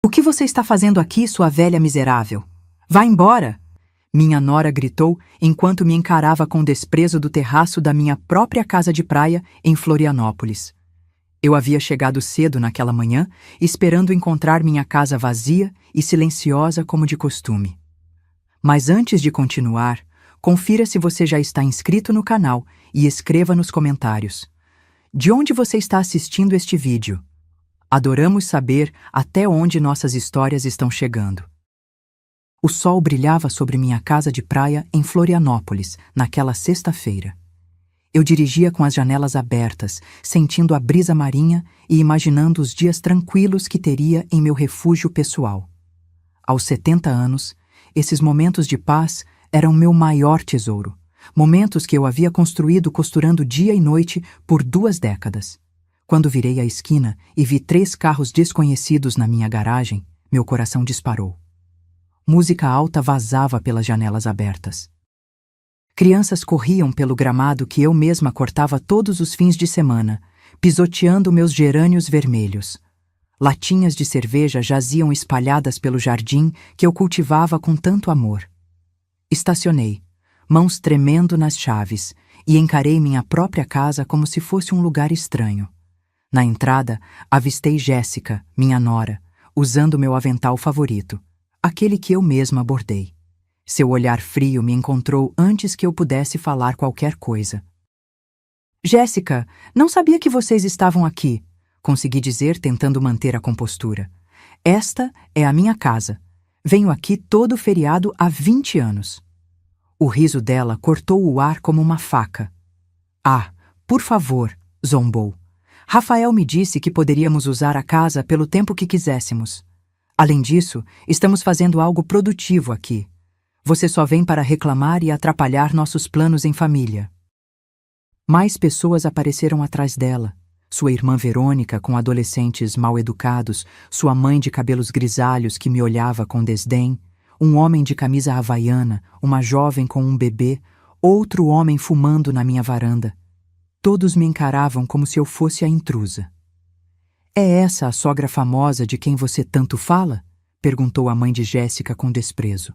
O que você está fazendo aqui, sua velha miserável? Vá embora! Minha nora gritou enquanto me encarava com desprezo do terraço da minha própria casa de praia em Florianópolis. Eu havia chegado cedo naquela manhã, esperando encontrar minha casa vazia e silenciosa como de costume. Mas antes de continuar, confira se você já está inscrito no canal e escreva nos comentários. De onde você está assistindo este vídeo? Adoramos saber até onde nossas histórias estão chegando. O sol brilhava sobre minha casa de praia em Florianópolis, naquela sexta-feira. Eu dirigia com as janelas abertas, sentindo a brisa marinha e imaginando os dias tranquilos que teria em meu refúgio pessoal. Aos 70 anos, esses momentos de paz eram meu maior tesouro, momentos que eu havia construído costurando dia e noite por 2 décadas. Quando virei a esquina e vi 3 carros desconhecidos na minha garagem, meu coração disparou. Música alta vazava pelas janelas abertas. Crianças corriam pelo gramado que eu mesma cortava todos os fins de semana, pisoteando meus gerânios vermelhos. Latinhas de cerveja jaziam espalhadas pelo jardim que eu cultivava com tanto amor. Estacionei, mãos tremendo nas chaves, e encarei minha própria casa como se fosse um lugar estranho. Na entrada, avistei Jéssica, minha nora, usando meu avental favorito, aquele que eu mesma bordei. Seu olhar frio me encontrou antes que eu pudesse falar qualquer coisa. Jéssica, não sabia que vocês estavam aqui, consegui dizer tentando manter a compostura. Esta é a minha casa. Venho aqui todo feriado há 20 anos. O riso dela cortou o ar como uma faca. Ah, por favor, zombou. Rafael me disse que poderíamos usar a casa pelo tempo que quiséssemos. Além disso, estamos fazendo algo produtivo aqui. Você só vem para reclamar e atrapalhar nossos planos em família. Mais pessoas apareceram atrás dela. Sua irmã Verônica, com adolescentes mal-educados, sua mãe de cabelos grisalhos que me olhava com desdém, um homem de camisa havaiana, uma jovem com um bebê, outro homem fumando na minha varanda. Todos me encaravam como se eu fosse a intrusa. É essa a sogra famosa de quem você tanto fala? Perguntou a mãe de Jéssica com desprezo.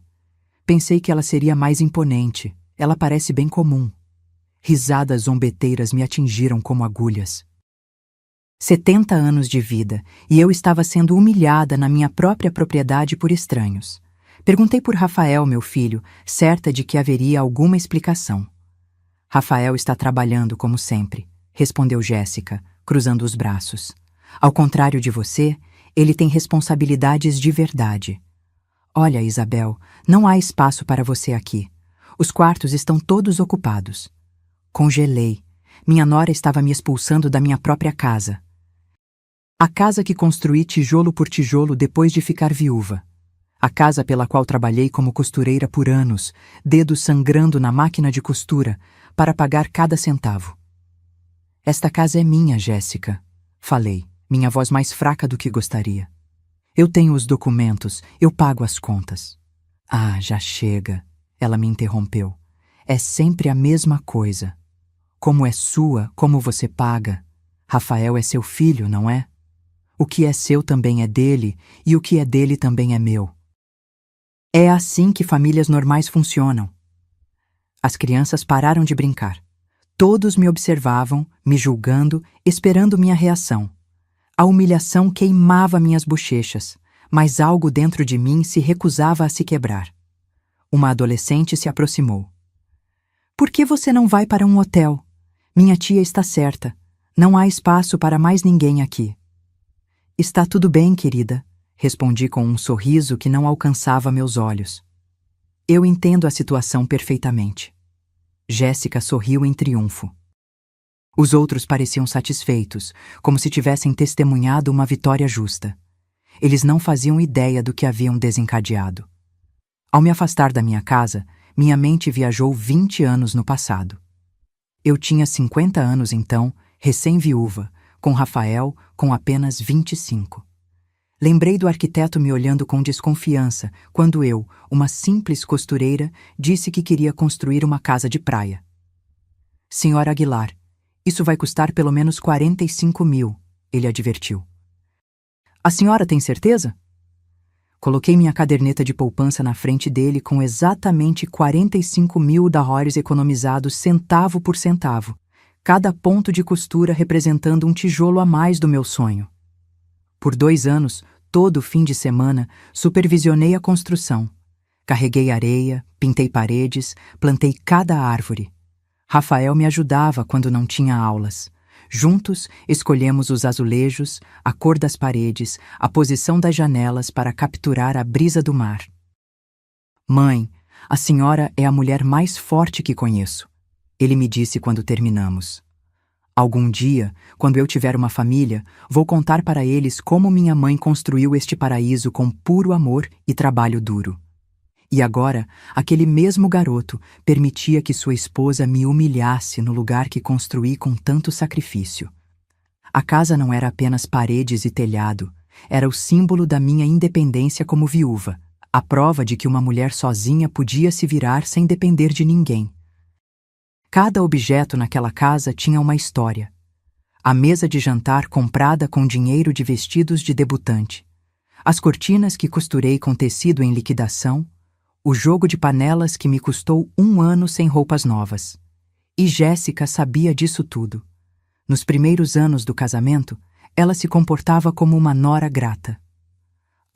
Pensei que ela seria mais imponente. Ela parece bem comum. Risadas zombeteiras me atingiram como agulhas. 70 anos de vida, e eu estava sendo humilhada na minha própria propriedade por estranhos. Perguntei por Rafael, meu filho, certa de que haveria alguma explicação. Rafael está trabalhando como sempre, respondeu Jéssica, cruzando os braços. Ao contrário de você, ele tem responsabilidades de verdade. Olha, Isabel, não há espaço para você aqui. Os quartos estão todos ocupados. Congelei. Minha nora estava me expulsando da minha própria casa. A casa que construí tijolo por tijolo depois de ficar viúva. A casa pela qual trabalhei como costureira por anos, dedos sangrando na máquina de costura, para pagar cada centavo. Esta casa é minha, Jéssica, falei, minha voz mais fraca do que gostaria. Eu tenho os documentos, eu pago as contas. Ah, já chega, ela me interrompeu. É sempre a mesma coisa. Como é sua, como você paga. Rafael é seu filho, não é? O que é seu também é dele, e o que é dele também é meu. É assim que famílias normais funcionam. As crianças pararam de brincar. Todos me observavam, me julgando, esperando minha reação. A humilhação queimava minhas bochechas, mas algo dentro de mim se recusava a se quebrar. Uma adolescente se aproximou. Por que você não vai para um hotel? Minha tia está certa. Não há espaço para mais ninguém aqui. Está tudo bem, querida, respondi com um sorriso que não alcançava meus olhos. Eu entendo a situação perfeitamente. Jéssica sorriu em triunfo. Os outros pareciam satisfeitos, como se tivessem testemunhado uma vitória justa. Eles não faziam ideia do que haviam desencadeado. Ao me afastar da minha casa, minha mente viajou 20 anos no passado. Eu tinha 50 anos então, recém-viúva, com Rafael com apenas 25. Lembrei do arquiteto me olhando com desconfiança quando eu, uma simples costureira, disse que queria construir uma casa de praia. Senhora Aguilar, isso vai custar pelo menos 45 mil, ele advertiu. A senhora tem certeza? Coloquei minha caderneta de poupança na frente dele com exatamente 45 mil dólares economizados centavo por centavo, cada ponto de costura representando um tijolo a mais do meu sonho. Por 2 anos, todo fim de semana, supervisionei a construção. Carreguei areia, pintei paredes, plantei cada árvore. Rafael me ajudava quando não tinha aulas. Juntos, escolhemos os azulejos, a cor das paredes, a posição das janelas para capturar a brisa do mar. Mãe, a senhora é a mulher mais forte que conheço, ele me disse quando terminamos. Algum dia, quando eu tiver uma família, vou contar para eles como minha mãe construiu este paraíso com puro amor e trabalho duro. E agora, aquele mesmo garoto permitia que sua esposa me humilhasse no lugar que construí com tanto sacrifício. A casa não era apenas paredes e telhado, era o símbolo da minha independência como viúva, a prova de que uma mulher sozinha podia se virar sem depender de ninguém. Cada objeto naquela casa tinha uma história. A mesa de jantar comprada com dinheiro de vestidos de debutante, as cortinas que costurei com tecido em liquidação, o jogo de panelas que me custou 1 ano sem roupas novas. E Jéssica sabia disso tudo. Nos primeiros anos do casamento, ela se comportava como uma nora grata.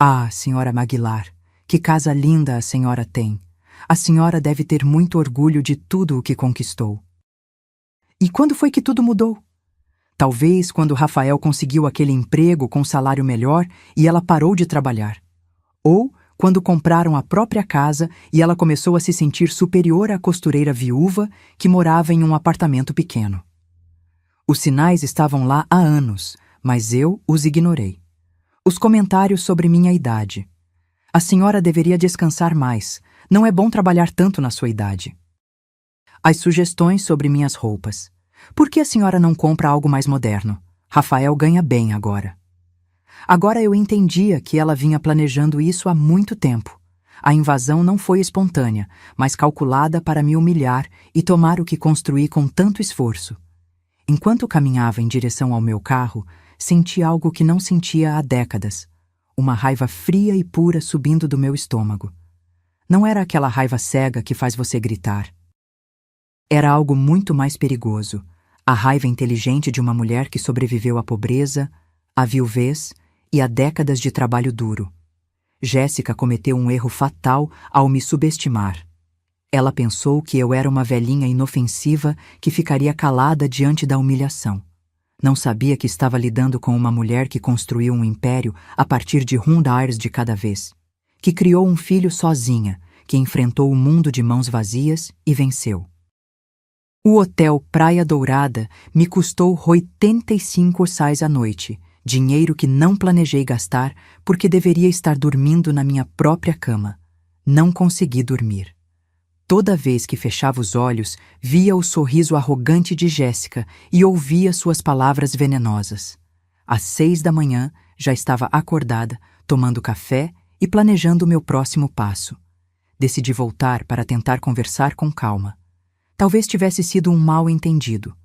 Ah, senhora Maguilar, que casa linda a senhora tem. A senhora deve ter muito orgulho de tudo o que conquistou. E quando foi que tudo mudou? Talvez quando Rafael conseguiu aquele emprego com salário melhor e ela parou de trabalhar. Ou quando compraram a própria casa e ela começou a se sentir superior à costureira viúva que morava em um apartamento pequeno. Os sinais estavam lá há anos, mas eu os ignorei. Os comentários sobre minha idade. A senhora deveria descansar mais. Não é bom trabalhar tanto na sua idade. As sugestões sobre minhas roupas. Por que a senhora não compra algo mais moderno? Rafael ganha bem agora. Agora eu entendia que ela vinha planejando isso há muito tempo. A invasão não foi espontânea, mas calculada para me humilhar e tomar o que construí com tanto esforço. Enquanto caminhava em direção ao meu carro, senti algo que não sentia há décadas. Uma raiva fria e pura subindo do meu estômago. Não era aquela raiva cega que faz você gritar. Era algo muito mais perigoso. A raiva inteligente de uma mulher que sobreviveu à pobreza, à viuvez e a décadas de trabalho duro. Jéssica cometeu um erro fatal ao me subestimar. Ela pensou que eu era uma velhinha inofensiva que ficaria calada diante da humilhação. Não sabia que estava lidando com uma mulher que construiu um império a partir de $1 de cada vez, que criou um filho sozinha, que enfrentou o mundo de mãos vazias e venceu. O hotel Praia Dourada me custou R$ 85 à noite, dinheiro que não planejei gastar porque deveria estar dormindo na minha própria cama. Não consegui dormir. Toda vez que fechava os olhos, via o sorriso arrogante de Jéssica e ouvia suas palavras venenosas. Às 6 da manhã, já estava acordada, tomando café e planejando o meu próximo passo. Decidi voltar para tentar conversar com calma. Talvez tivesse sido um mal-entendido.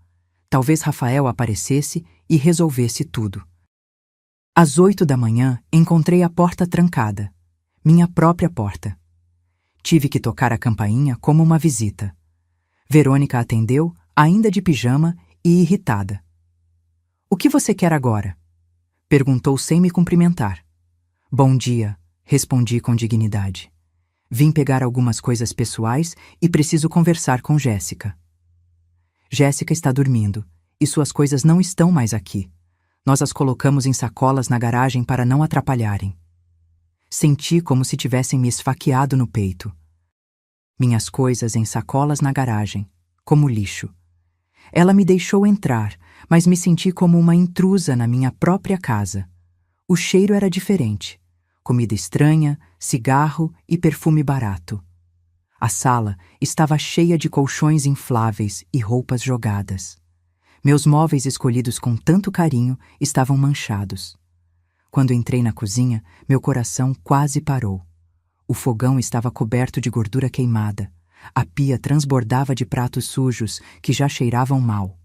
Talvez Rafael aparecesse e resolvesse tudo. Às 8 da manhã, encontrei a porta trancada. Minha própria porta. Tive que tocar a campainha como uma visita. Verônica atendeu, ainda de pijama e irritada. "O que você quer agora?" Perguntou sem me cumprimentar. "Bom dia", respondi com dignidade. "Vim pegar algumas coisas pessoais e preciso conversar com Jéssica." "Jéssica está dormindo, e suas coisas não estão mais aqui. Nós as colocamos em sacolas na garagem para não atrapalharem." Senti como se tivessem me esfaqueado no peito. Minhas coisas em sacolas na garagem, como lixo. Ela me deixou entrar, mas me senti como uma intrusa na minha própria casa. O cheiro era diferente. Comida estranha, cigarro e perfume barato. A sala estava cheia de colchões infláveis e roupas jogadas. Meus móveis escolhidos com tanto carinho estavam manchados. Quando entrei na cozinha, meu coração quase parou. O fogão estava coberto de gordura queimada. A pia transbordava de pratos sujos que já cheiravam mal.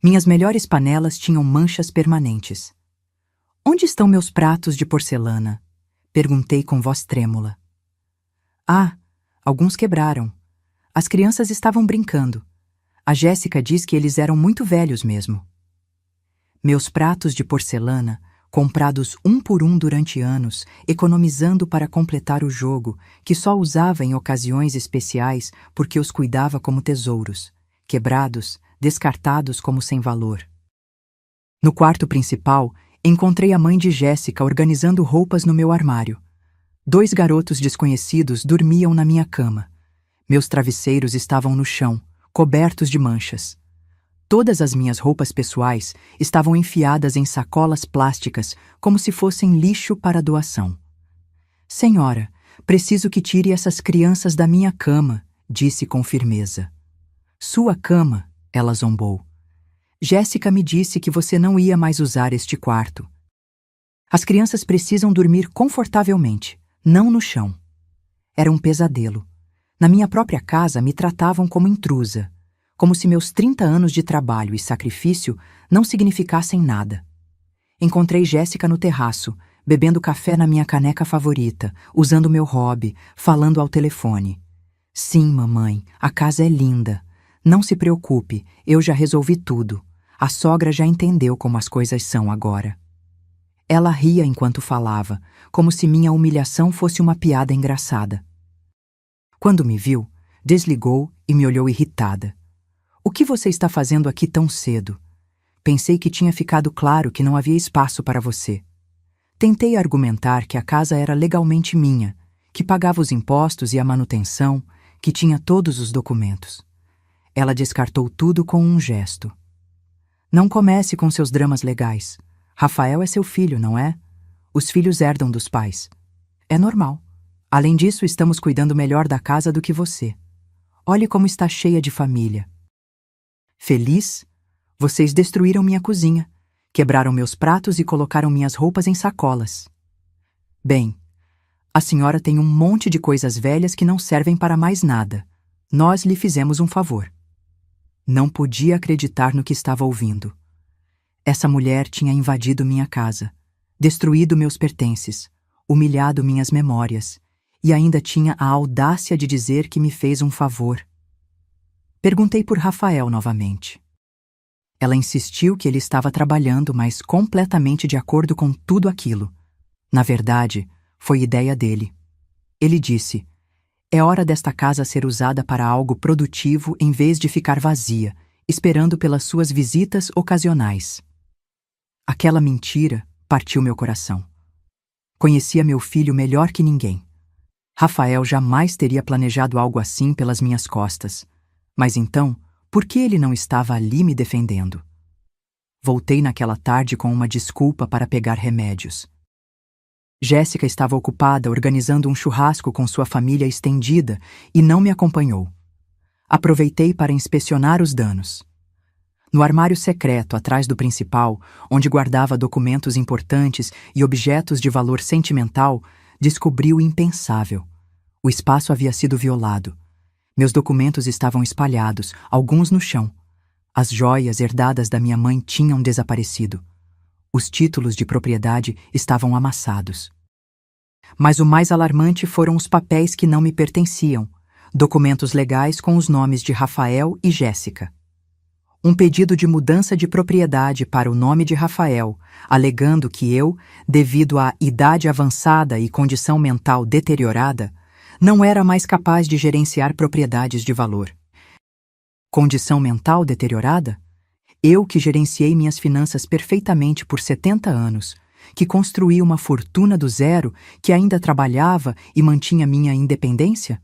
Minhas melhores panelas tinham manchas permanentes. "Onde estão meus pratos de porcelana?" Perguntei com voz trêmula. Ah, alguns quebraram. As crianças estavam brincando. A Jéssica diz que eles eram muito velhos mesmo. Meus pratos de porcelana, comprados um por um durante anos, economizando para completar o jogo, que só usava em ocasiões especiais porque os cuidava como tesouros, quebrados, descartados como sem valor. No quarto principal, encontrei a mãe de Jéssica organizando roupas no meu armário. 2 garotos desconhecidos dormiam na minha cama. Meus travesseiros estavam no chão, cobertos de manchas. Todas as minhas roupas pessoais estavam enfiadas em sacolas plásticas como se fossem lixo para doação. Senhora, preciso que tire essas crianças da minha cama, disse com firmeza. Sua cama, ela zombou. Jéssica me disse que você não ia mais usar este quarto. As crianças precisam dormir confortavelmente, não no chão. Era um pesadelo. Na minha própria casa me tratavam como intrusa, como se meus 30 anos de trabalho e sacrifício não significassem nada. Encontrei Jéssica no terraço, bebendo café na minha caneca favorita, usando meu hobby, falando ao telefone. Sim, mamãe, a casa é linda. Não se preocupe, eu já resolvi tudo. A sogra já entendeu como as coisas são agora. Ela ria enquanto falava, como se minha humilhação fosse uma piada engraçada. Quando me viu, desligou e me olhou irritada. O que você está fazendo aqui tão cedo? Pensei que tinha ficado claro que não havia espaço para você. Tentei argumentar que a casa era legalmente minha, que pagava os impostos e a manutenção, que tinha todos os documentos. Ela descartou tudo com um gesto. Não comece com seus dramas legais. Rafael é seu filho, não é? Os filhos herdam dos pais. É normal. Além disso, estamos cuidando melhor da casa do que você. Olhe como está cheia de família. Feliz? Vocês destruíram minha cozinha, quebraram meus pratos e colocaram minhas roupas em sacolas. Bem, a senhora tem um monte de coisas velhas que não servem para mais nada. Nós lhe fizemos um favor. Não podia acreditar no que estava ouvindo. Essa mulher tinha invadido minha casa, destruído meus pertences, humilhado minhas memórias, e ainda tinha a audácia de dizer que me fez um favor. Perguntei por Rafael novamente. Ela insistiu que ele estava trabalhando, mas completamente de acordo com tudo aquilo. Na verdade, foi ideia dele. Ele disse: é hora desta casa ser usada para algo produtivo em vez de ficar vazia, esperando pelas suas visitas ocasionais. Aquela mentira partiu meu coração. Conhecia meu filho melhor que ninguém. Rafael jamais teria planejado algo assim pelas minhas costas. Mas então, por que ele não estava ali me defendendo? Voltei naquela tarde com uma desculpa para pegar remédios. Jéssica estava ocupada organizando um churrasco com sua família estendida e não me acompanhou. Aproveitei para inspecionar os danos. No armário secreto atrás do principal, onde guardava documentos importantes e objetos de valor sentimental, descobri o impensável. O espaço havia sido violado. Meus documentos estavam espalhados, alguns no chão. As joias herdadas da minha mãe tinham desaparecido. Os títulos de propriedade estavam amassados. Mas o mais alarmante foram os papéis que não me pertenciam, documentos legais com os nomes de Rafael e Jéssica. Um pedido de mudança de propriedade para o nome de Rafael, alegando que eu, devido à idade avançada e condição mental deteriorada, não era mais capaz de gerenciar propriedades de valor. Condição mental deteriorada? Eu que gerenciei minhas finanças perfeitamente por 70 anos, que construí uma fortuna do zero, que ainda trabalhava e mantinha minha independência?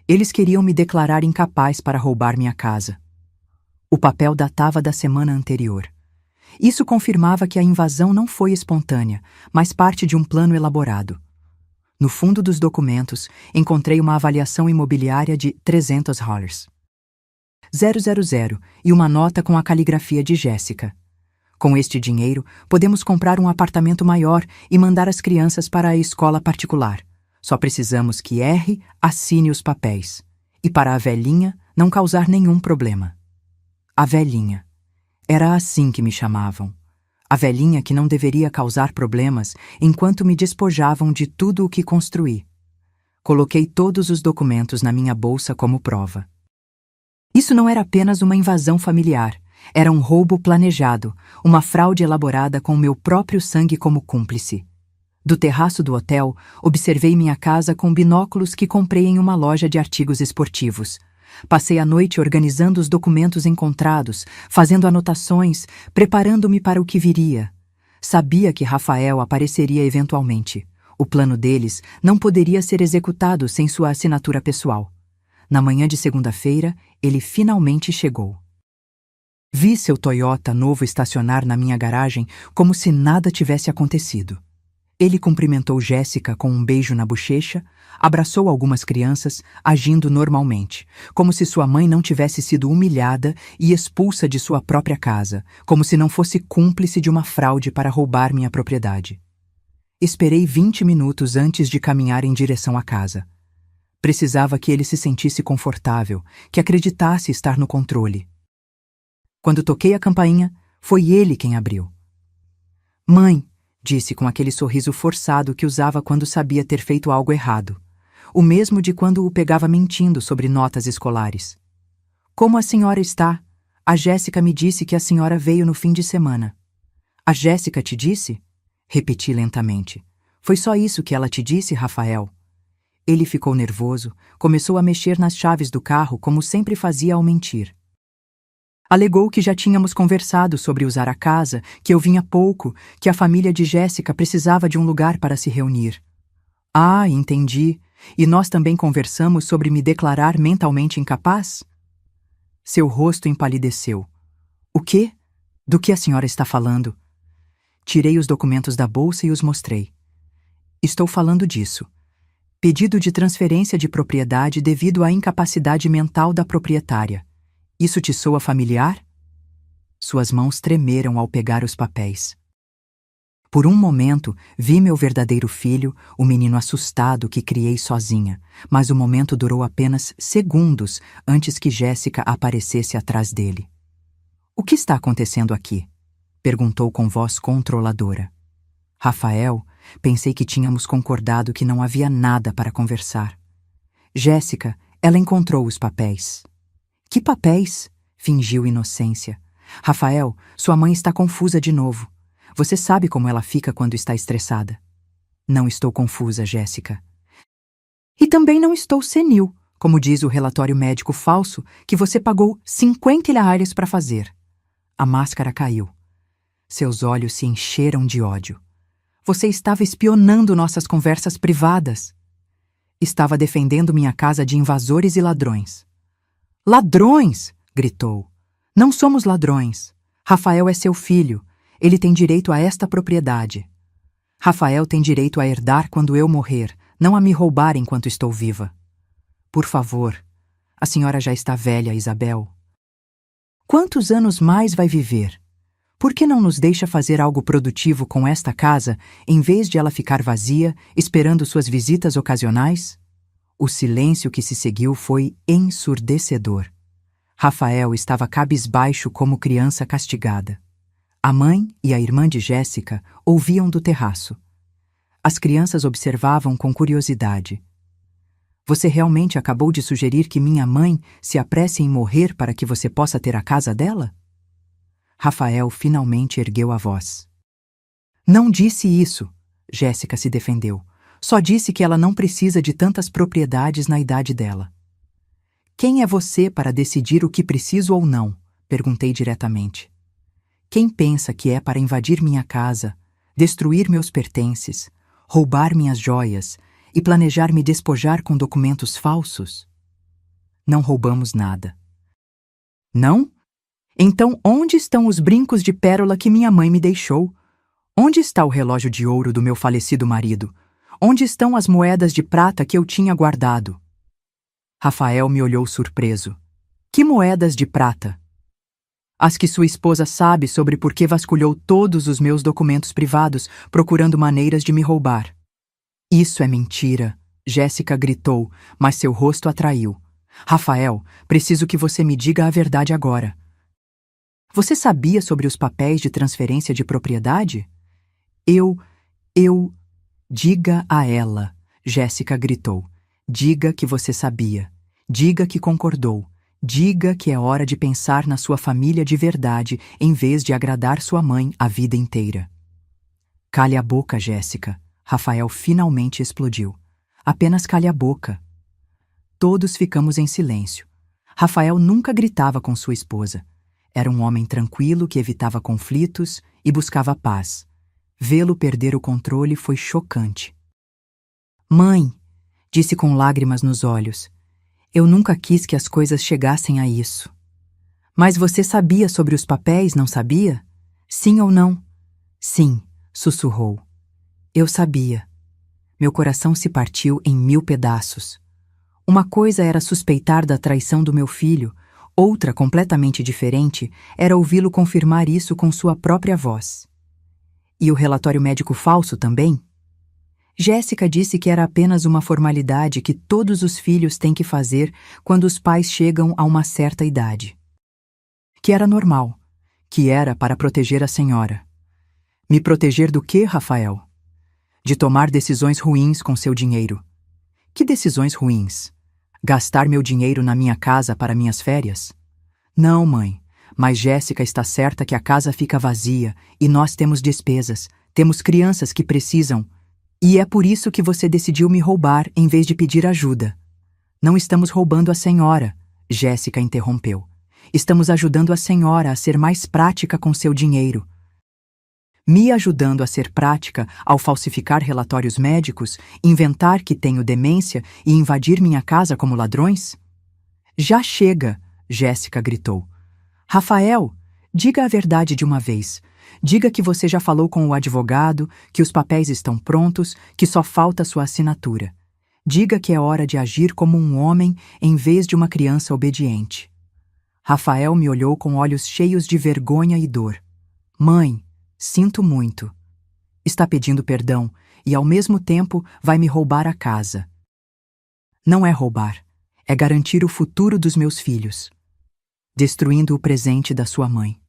Eles queriam me declarar incapaz para roubar minha casa. O papel datava da semana anterior. Isso confirmava que a invasão não foi espontânea, mas parte de um plano elaborado. No fundo dos documentos, encontrei uma avaliação imobiliária de $300. 000 e uma nota com a caligrafia de Jéssica. Com este dinheiro, podemos comprar um apartamento maior e mandar as crianças para a escola particular. Só precisamos que R assine os papéis. E para a velhinha, não causar nenhum problema. A velhinha. Era assim que me chamavam. A velhinha que não deveria causar problemas enquanto me despojavam de tudo o que construí. Coloquei todos os documentos na minha bolsa como prova. Isso não era apenas uma invasão familiar, era um roubo planejado, uma fraude elaborada com meu próprio sangue como cúmplice. Do terraço do hotel, observei minha casa com binóculos que comprei em uma loja de artigos esportivos. Passei a noite organizando os documentos encontrados, fazendo anotações, preparando-me para o que viria. Sabia que Rafael apareceria eventualmente. O plano deles não poderia ser executado sem sua assinatura pessoal. Na manhã de segunda-feira, ele finalmente chegou. Vi seu Toyota novo estacionar na minha garagem como se nada tivesse acontecido. Ele cumprimentou Jéssica com um beijo na bochecha, abraçou algumas crianças, agindo normalmente, como se sua mãe não tivesse sido humilhada e expulsa de sua própria casa, como se não fosse cúmplice de uma fraude para roubar minha propriedade. Esperei 20 minutos antes de caminhar em direção à casa. Precisava que ele se sentisse confortável, que acreditasse estar no controle. Quando toquei a campainha, foi ele quem abriu. "Mãe", disse com aquele sorriso forçado que usava quando sabia ter feito algo errado, o mesmo de quando o pegava mentindo sobre notas escolares. "Como a senhora está? A Jéssica me disse que a senhora veio no fim de semana." "A Jéssica te disse?" Repeti lentamente. "Foi só isso que ela te disse, Rafael?" Ele ficou nervoso, começou a mexer nas chaves do carro como sempre fazia ao mentir. Alegou que já tínhamos conversado sobre usar a casa, que eu vinha pouco, que a família de Jéssica precisava de um lugar para se reunir. "Ah, entendi. E nós também conversamos sobre me declarar mentalmente incapaz?" Seu rosto empalideceu. "O quê? Do que a senhora está falando?" Tirei os documentos da bolsa e os mostrei. "Estou falando disso. Pedido de transferência de propriedade devido à incapacidade mental da proprietária. Isso te soa familiar?" Suas mãos tremeram ao pegar os papéis. Por um momento, vi meu verdadeiro filho, o menino assustado que criei sozinha, mas o momento durou apenas segundos antes que Jéssica aparecesse atrás dele. "O que está acontecendo aqui?" perguntou com voz controladora. "Rafael, pensei que tínhamos concordado que não havia nada para conversar." "Jéssica, ela encontrou os papéis." "Que papéis?" fingiu inocência. "Rafael, sua mãe está confusa de novo. Você sabe como ela fica quando está estressada." "Não estou confusa, Jéssica." "E também não estou senil, como diz o relatório médico falso que você pagou 50 ilharres para fazer." A máscara caiu. Seus olhos se encheram de ódio. "Você estava espionando nossas conversas privadas." "Estava defendendo minha casa de invasores e ladrões." "Ladrões!" gritou. "Não somos ladrões. Rafael é seu filho. Ele tem direito a esta propriedade. Rafael tem direito a herdar quando eu morrer, não a me roubar enquanto estou viva." "Por favor, a senhora já está velha, Isabel." "Quantos anos mais vai viver? Por que não nos deixa fazer algo produtivo com esta casa, em vez de ela ficar vazia, esperando suas visitas ocasionais?" O silêncio que se seguiu foi ensurdecedor. Rafael estava cabisbaixo como criança castigada. A mãe e a irmã de Jéssica ouviam do terraço. As crianças observavam com curiosidade. "Você realmente acabou de sugerir que minha mãe se apresse em morrer para que você possa ter a casa dela?" Rafael finalmente ergueu a voz. "Não disse isso", Jéssica se defendeu. "Só disse que ela não precisa de tantas propriedades na idade dela." "Quem é você para decidir o que preciso ou não?" perguntei diretamente. "Quem pensa que é para invadir minha casa, destruir meus pertences, roubar minhas joias e planejar me despojar com documentos falsos?" "Não roubamos nada." "Não? Então onde estão os brincos de pérola que minha mãe me deixou? Onde está o relógio de ouro do meu falecido marido? Onde estão as moedas de prata que eu tinha guardado?" Rafael me olhou surpreso. "Que moedas de prata?" "As que sua esposa sabe sobre por que vasculhou todos os meus documentos privados, procurando maneiras de me roubar." "Isso é mentira", Jéssica gritou, mas seu rosto atraiu. "Rafael, preciso que você me diga a verdade agora." Você sabia sobre os papéis de transferência de propriedade? Eu... Diga a ela, Jéssica gritou. Diga que você sabia. Diga que concordou. Diga que é hora de pensar na sua família de verdade em vez de agradar sua mãe a vida inteira. Cale a boca, Jéssica. Rafael finalmente explodiu. Apenas cale a boca. Todos ficamos em silêncio. Rafael nunca gritava com sua esposa. Era um homem tranquilo que evitava conflitos e buscava paz. Vê-lo perder o controle foi chocante. Mãe, disse com lágrimas nos olhos, eu nunca quis que as coisas chegassem a isso. Mas você sabia sobre os papéis, não sabia? Sim ou não? Sim, sussurrou. Eu sabia. Meu coração se partiu em 1000 pedaços. Uma coisa era suspeitar da traição do meu filho, outra, completamente diferente, era ouvi-lo confirmar isso com sua própria voz. E o relatório médico falso também? Jéssica disse que era apenas uma formalidade que todos os filhos têm que fazer quando os pais chegam a uma certa idade. Que era normal, que era para proteger a senhora. Me proteger do quê, Rafael? De tomar decisões ruins com seu dinheiro. Que decisões ruins? Gastar meu dinheiro na minha casa para minhas férias? Não, mãe, mas Jéssica está certa que a casa fica vazia e nós temos despesas, temos crianças que precisam. E é por isso que você decidiu me roubar em vez de pedir ajuda. Não estamos roubando a senhora, Jéssica interrompeu. Estamos ajudando a senhora a ser mais prática com seu dinheiro. Me ajudando a ser prática ao falsificar relatórios médicos, inventar que tenho demência e invadir minha casa como ladrões? Já chega, Jéssica gritou. Rafael, diga a verdade de uma vez. Diga que você já falou com o advogado, que os papéis estão prontos, que só falta sua assinatura. Diga que é hora de agir como um homem em vez de uma criança obediente. Rafael me olhou com olhos cheios de vergonha e dor. Mãe, sinto muito. Está pedindo perdão e, ao mesmo tempo, vai me roubar a casa. Não é roubar, é garantir o futuro dos meus filhos, destruindo o presente da sua mãe.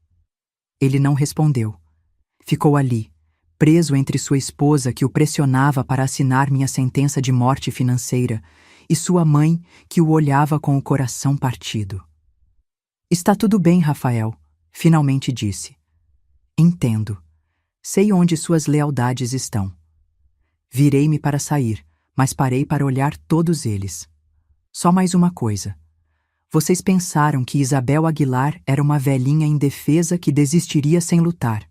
Ele não respondeu. Ficou ali, preso entre sua esposa que o pressionava para assinar minha sentença de morte financeira e sua mãe que o olhava com o coração partido. Está tudo bem, Rafael, finalmente disse. Entendo. Sei onde suas lealdades estão. Virei-me para sair, mas parei para olhar todos eles. Só mais uma coisa. Vocês pensaram que Isabel Aguilar era uma velhinha indefesa que desistiria sem lutar.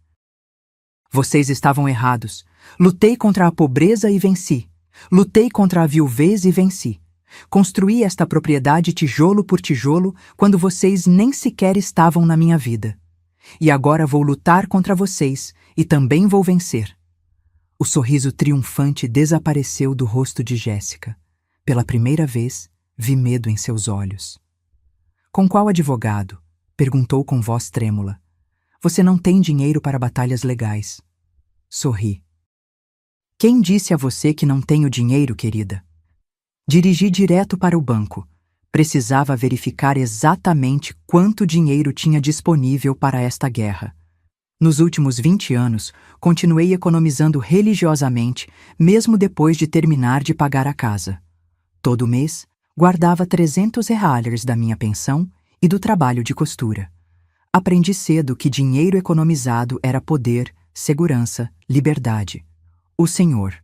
Vocês estavam errados. Lutei contra a pobreza e venci. Lutei contra a viuvez e venci. Construí esta propriedade tijolo por tijolo quando vocês nem sequer estavam na minha vida. E agora vou lutar contra vocês e também vou vencer. O sorriso triunfante desapareceu do rosto de Jéssica. Pela primeira vez, vi medo em seus olhos. Com qual advogado? Perguntou com voz trêmula. Você não tem dinheiro para batalhas legais. Sorri. Quem disse a você que não tenho dinheiro, querida? Dirigi direto para o banco. Precisava verificar exatamente quanto dinheiro tinha disponível para esta guerra. Nos últimos 20 anos, continuei economizando religiosamente, mesmo depois de terminar de pagar a casa. Todo mês, guardava 300 reais da minha pensão e do trabalho de costura. Aprendi cedo que dinheiro economizado era poder, segurança, liberdade. O Senhor.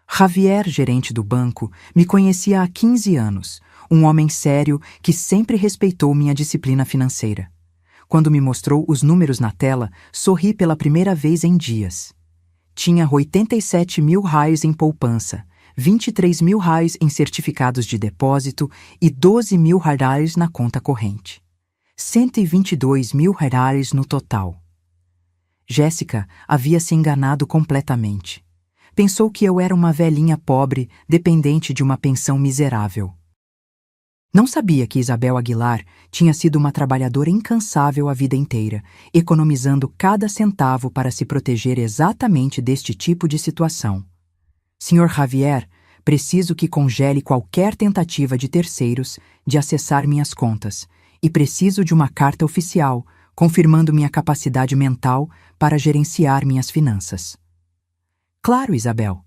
Javier, gerente do banco, me conhecia há 15 anos, um homem sério que sempre respeitou minha disciplina financeira. Quando me mostrou os números na tela, sorri pela primeira vez em dias. Tinha 87 mil reais em poupança, 23 mil reais em certificados de depósito e 12 mil reais na conta corrente. 122 mil reais no total. Jéssica havia se enganado completamente. Pensou que eu era uma velhinha pobre, dependente de uma pensão miserável. Não sabia que Isabel Aguilar tinha sido uma trabalhadora incansável a vida inteira, economizando cada centavo para se proteger exatamente deste tipo de situação. Senhor Javier, preciso que congele qualquer tentativa de terceiros de acessar minhas contas e preciso de uma carta oficial confirmando minha capacidade mental para gerenciar minhas finanças. Claro, Isabel.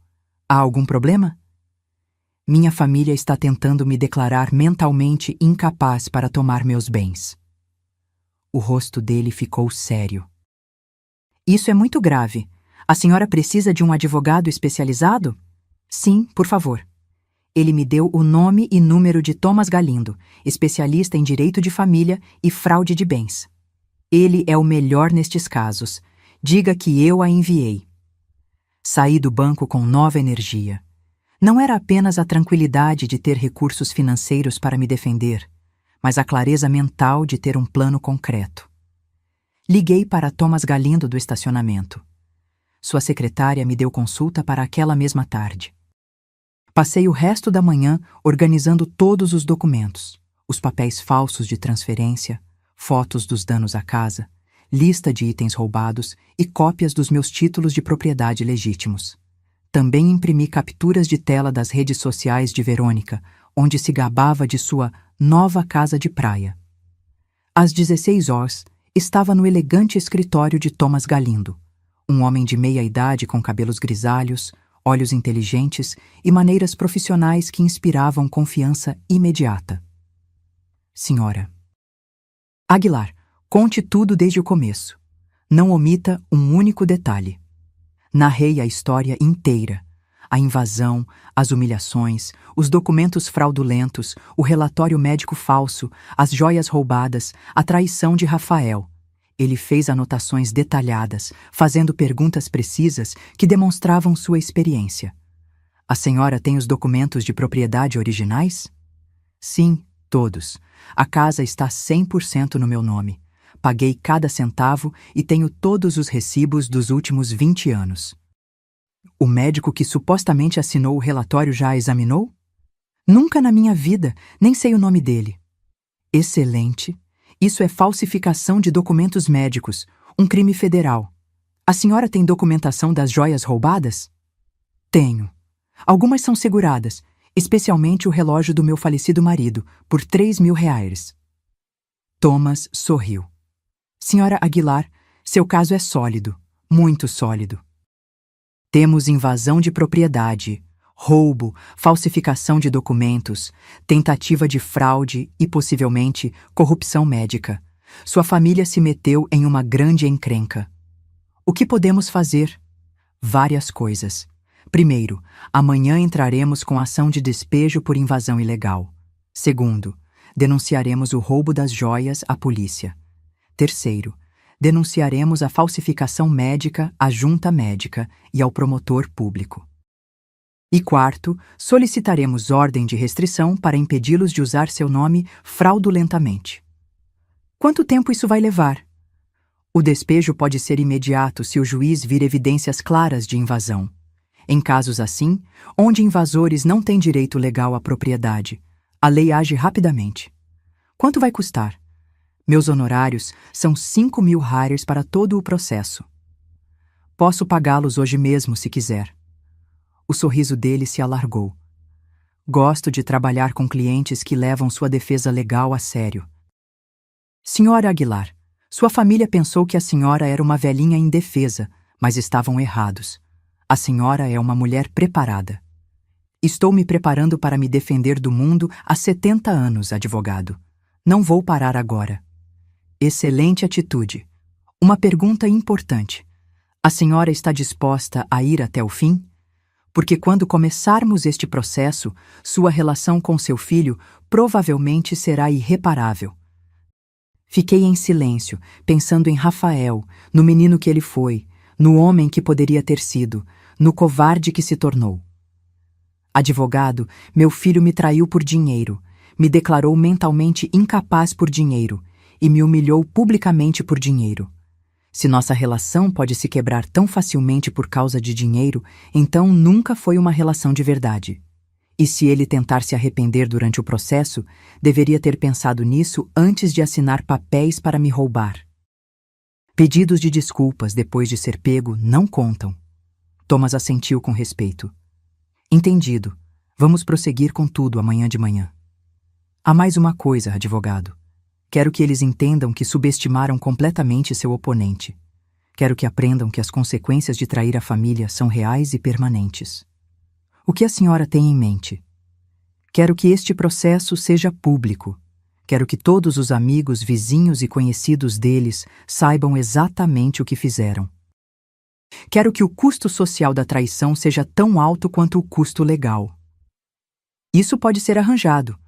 Há algum problema? Minha família está tentando me declarar mentalmente incapaz para tomar meus bens. O rosto dele ficou sério. Isso é muito grave. A senhora precisa de um advogado especializado? Sim, por favor. Ele me deu o nome e número de Thomas Galindo, especialista em direito de família e fraude de bens. Ele é o melhor nestes casos. Diga que eu a enviei. Saí do banco com nova energia. Não era apenas a tranquilidade de ter recursos financeiros para me defender, mas a clareza mental de ter um plano concreto. Liguei para Thomas Galindo do estacionamento. Sua secretária me deu consulta para aquela mesma tarde. Passei o resto da manhã organizando todos os documentos, os papéis falsos de transferência, fotos dos danos à casa, lista de itens roubados e cópias dos meus títulos de propriedade legítimos. Também imprimi capturas de tela das redes sociais de Verônica, onde se gabava de sua nova casa de praia. Às 16 horas, estava no elegante escritório de Thomas Galindo, um homem de meia idade com cabelos grisalhos, olhos inteligentes e maneiras profissionais que inspiravam confiança imediata. Senhora. Aguilar, conte tudo desde o começo. Não omita um único detalhe. Narrei a história inteira. A invasão, as humilhações, os documentos fraudulentos, o relatório médico falso, as joias roubadas, a traição de Rafael. Ele fez anotações detalhadas, fazendo perguntas precisas que demonstravam sua experiência. A senhora tem os documentos de propriedade originais? Sim, todos. A casa está 100% no meu nome. Paguei cada centavo e tenho todos os recibos dos últimos 20 anos. O médico que supostamente assinou o relatório já a examinou? Nunca na minha vida, nem sei o nome dele. Excelente. Isso é falsificação de documentos médicos, um crime federal. A senhora tem documentação das joias roubadas? Tenho. Algumas são seguradas, especialmente o relógio do meu falecido marido, por R$ 3.000. Thomas sorriu. Senhora Aguilar, seu caso é sólido, muito sólido. Temos invasão de propriedade, roubo, falsificação de documentos, tentativa de fraude e, possivelmente, corrupção médica. Sua família se meteu em uma grande encrenca. O que podemos fazer? Várias coisas. Primeiro, amanhã entraremos com ação de despejo por invasão ilegal. Segundo, denunciaremos o roubo das joias à polícia. Terceiro, denunciaremos a falsificação médica à junta médica e ao promotor público. E quarto, solicitaremos ordem de restrição para impedi-los de usar seu nome fraudulentamente. Quanto tempo isso vai levar? O despejo pode ser imediato se o juiz vir evidências claras de invasão. Em casos assim, onde invasores não têm direito legal à propriedade, a lei age rapidamente. Quanto vai custar? Meus honorários são R$ 5.000 para todo o processo. Posso pagá-los hoje mesmo, se quiser. O sorriso dele se alargou. Gosto de trabalhar com clientes que levam sua defesa legal a sério. Senhora Aguilar, sua família pensou que a senhora era uma velhinha indefesa, mas estavam errados. A senhora é uma mulher preparada. Estou me preparando para me defender do mundo há 70 anos, advogado. Não vou parar agora. Excelente atitude. Uma pergunta importante. A senhora está disposta a ir até o fim? Porque quando começarmos este processo, sua relação com seu filho provavelmente será irreparável. Fiquei em silêncio, pensando em Rafael, no menino que ele foi, no homem que poderia ter sido, no covarde que se tornou. Advogado, meu filho me traiu por dinheiro, me declarou mentalmente incapaz por dinheiro e me humilhou publicamente por dinheiro. Se nossa relação pode se quebrar tão facilmente por causa de dinheiro, então nunca foi uma relação de verdade. E se ele tentar se arrepender durante o processo, deveria ter pensado nisso antes de assinar papéis para me roubar. Pedidos de desculpas depois de ser pego não contam. Thomas assentiu com respeito. Entendido. Vamos prosseguir com tudo amanhã de manhã. Há mais uma coisa, advogado. Quero que eles entendam que subestimaram completamente seu oponente. Quero que aprendam que as consequências de trair a família são reais e permanentes. O que a senhora tem em mente? Quero que este processo seja público. Quero que todos os amigos, vizinhos e conhecidos deles saibam exatamente o que fizeram. Quero que o custo social da traição seja tão alto quanto o custo legal. Isso pode ser arranjado.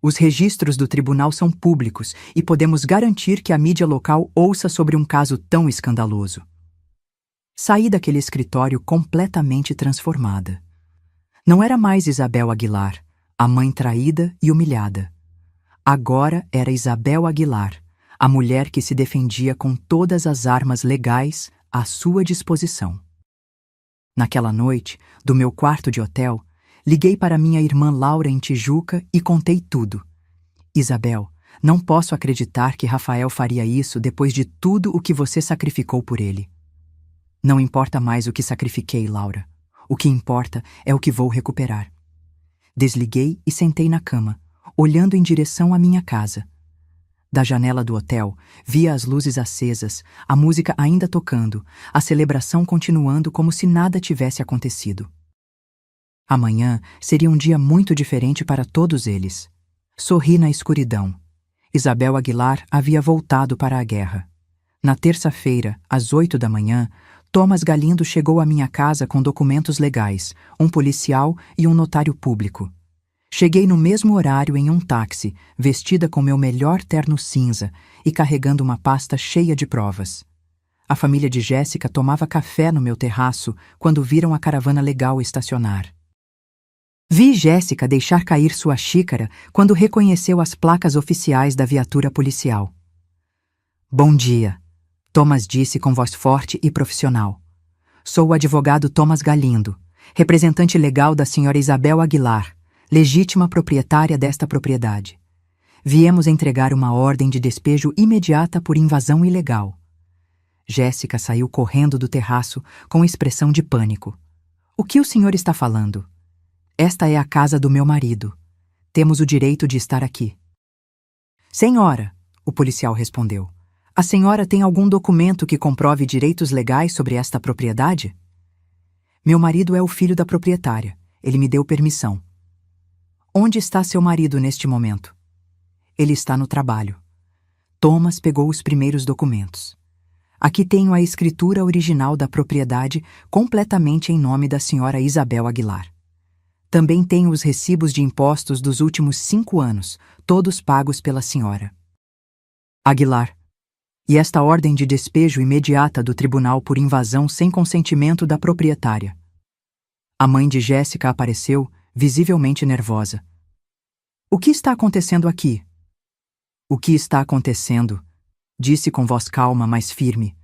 Os registros do tribunal são públicos e podemos garantir que a mídia local ouça sobre um caso tão escandaloso. Saí daquele escritório completamente transformada. Não era mais Isabel Aguilar, a mãe traída e humilhada. Agora era Isabel Aguilar, a mulher que se defendia com todas as armas legais à sua disposição. Naquela noite, do meu quarto de hotel, liguei para minha irmã Laura em Tijuca e contei tudo. Isabel, não posso acreditar que Rafael faria isso depois de tudo o que você sacrificou por ele. Não importa mais o que sacrifiquei, Laura. O que importa é o que vou recuperar. Desliguei e sentei na cama, olhando em direção à minha casa. Da janela do hotel, via as luzes acesas, a música ainda tocando, a celebração continuando como se nada tivesse acontecido. Amanhã seria um dia muito diferente para todos eles. Sorri na escuridão. Isabel Aguilar havia voltado para a guerra. Na terça-feira, às 8 da manhã, Thomas Galindo chegou à minha casa com documentos legais, um policial e um notário público. Cheguei no mesmo horário em um táxi, vestida com meu melhor terno cinza e carregando uma pasta cheia de provas. A família de Jéssica tomava café no meu terraço quando viram a caravana legal estacionar. Vi Jéssica deixar cair sua xícara quando reconheceu as placas oficiais da viatura policial. Bom dia, Thomas disse com voz forte e profissional. Sou o advogado Thomas Galindo, representante legal da senhora Isabel Aguilar, legítima proprietária desta propriedade. Viemos entregar uma ordem de despejo imediata por invasão ilegal. Jéssica saiu correndo do terraço com expressão de pânico. O que o senhor está falando? Esta é a casa do meu marido. Temos o direito de estar aqui. Senhora, o policial respondeu, a senhora tem algum documento que comprove direitos legais sobre esta propriedade? Meu marido é o filho da proprietária. Ele me deu permissão. Onde está seu marido neste momento? Ele está no trabalho. Thomas pegou os primeiros documentos. Aqui tenho a escritura original da propriedade completamente em nome da senhora Isabel Aguilar. Também tenho os recibos de impostos dos últimos 5 anos, todos pagos pela senhora Aguilar. E esta ordem de despejo imediata do tribunal por invasão sem consentimento da proprietária. A mãe de Jéssica apareceu, visivelmente nervosa. O que está acontecendo aqui? O que está acontecendo, disse com voz calma, mas firme,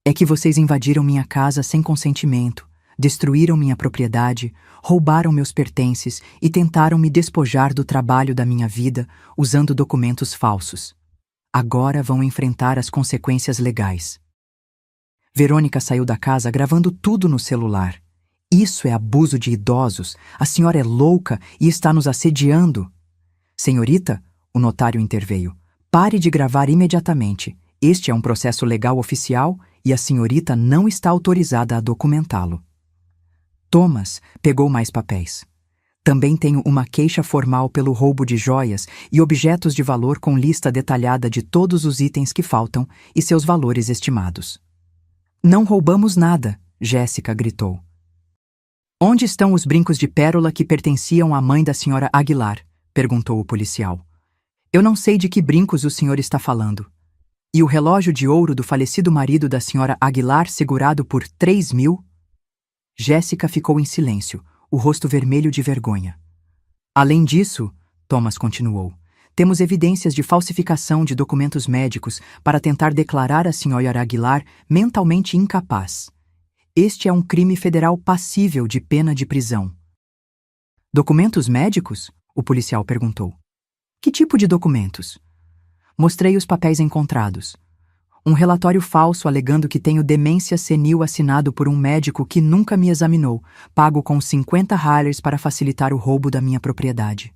é que vocês invadiram minha casa sem consentimento, destruíram minha propriedade, roubaram meus pertences e tentaram me despojar do trabalho da minha vida usando documentos falsos. Agora vão enfrentar as consequências legais. Verônica saiu da casa gravando tudo no celular. Isso é abuso de idosos. A senhora é louca e está nos assediando. Senhorita, o notário interveio. Pare de gravar imediatamente. Este é um processo legal oficial e a senhorita não está autorizada a documentá-lo. Thomas pegou mais papéis. Também tenho uma queixa formal pelo roubo de joias e objetos de valor com lista detalhada de todos os itens que faltam e seus valores estimados. Não roubamos nada, Jéssica gritou. Onde estão os brincos de pérola que pertenciam à mãe da senhora Aguilar? Perguntou o policial. Eu não sei de que brincos o senhor está falando. E o relógio de ouro do falecido marido da senhora Aguilar segurado por 3.000? Jéssica ficou em silêncio, o rosto vermelho de vergonha. Além disso, Thomas continuou, temos evidências de falsificação de documentos médicos para tentar declarar a senhora Aguilar mentalmente incapaz. Este é um crime federal passível de pena de prisão. Documentos médicos? O policial perguntou. Que tipo de documentos? Mostrei os papéis encontrados. Um relatório falso alegando que tenho demência senil assinado por um médico que nunca me examinou, pago com 50 Harleys para facilitar o roubo da minha propriedade.